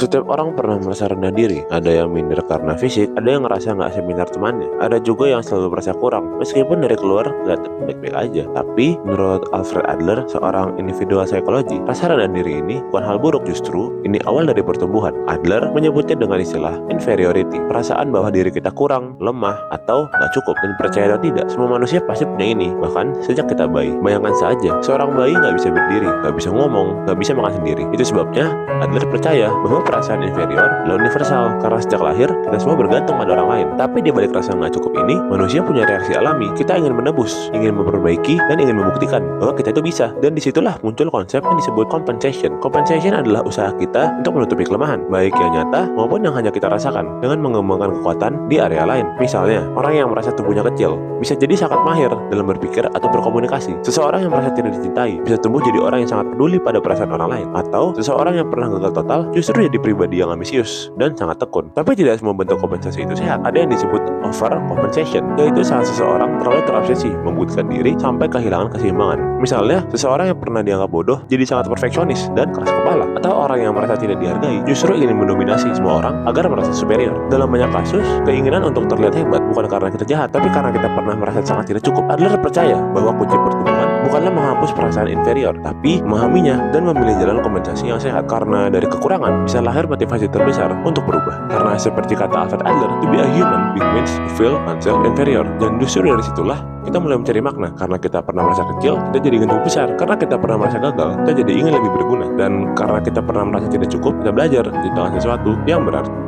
Setiap orang pernah merasa rendah diri. Ada yang minder karena fisik, ada yang ngerasa nggak seminar temannya. Ada juga yang selalu merasa kurang, meskipun dari keluar kelihatan baik-baik aja. Tapi, menurut Alfred Adler, seorang individual psikologi, rasa rendah diri ini bukan hal buruk, justru ini awal dari pertumbuhan. Adler menyebutnya dengan istilah inferiority, perasaan bahwa diri kita kurang, lemah, atau nggak cukup. Dan percaya atau tidak, semua manusia pasti punya ini, bahkan sejak kita bayi. Bayangkan saja, seorang bayi nggak bisa berdiri, nggak bisa ngomong, nggak bisa makan sendiri. Itu sebabnya Adler percaya bahwa perasaan inferior adalah universal, karena sejak lahir kita semua bergantung pada orang lain. Tapi di balik rasa nggak cukup ini, manusia punya reaksi alami. Kita ingin menebus, ingin memperbaiki, dan ingin membuktikan bahwa kita itu bisa. Dan disitulah muncul konsep yang disebut compensation. Compensation adalah usaha kita untuk menutupi kelemahan, baik yang nyata maupun yang hanya kita rasakan, dengan mengembangkan kekuatan di area lain. Misalnya, orang yang merasa tubuhnya kecil bisa jadi sangat mahir dalam berpikir atau berkomunikasi. Seseorang yang merasa tidak dicintai bisa tumbuh jadi orang yang sangat peduli pada perasaan orang lain. Atau seseorang yang pernah gagal total justru jadi pribadi yang ambisius dan sangat tekun. Tapi tidak semua bentuk kompensasi itu sehat. Ada yang disebut over compensation, yaitu saat seseorang terlalu terobsesi membuktikan diri sampai kehilangan keseimbangan. Misalnya, seseorang yang pernah dianggap bodoh jadi sangat perfeksionis dan keras kepala. Atau orang yang merasa tidak dihargai justru ingin mendominasi semua orang agar merasa superior. Dalam banyak kasus, keinginan untuk terlihat hebat bukan karena kita jahat, tapi karena kita pernah merasa sangat tidak cukup. Adler percaya bahwa kunci pertumbuhan bukanlah menghapus perasaan inferior, tapi memahaminya dan memilih jalan kompensasi yang sehat. Karena dari kekurangan bisa lahir motivasi terbesar untuk berubah. Karena seperti kata Alfred Adler, to be a human means to feel oneself inferior. Dan justru dari situlah kita mulai mencari makna. Karena kita pernah merasa kecil, kita jadi ingin tumbuh besar. Karena kita pernah merasa gagal, kita jadi ingin lebih berguna. Dan karena kita pernah merasa tidak cukup, kita belajar menciptakan sesuatu yang berarti.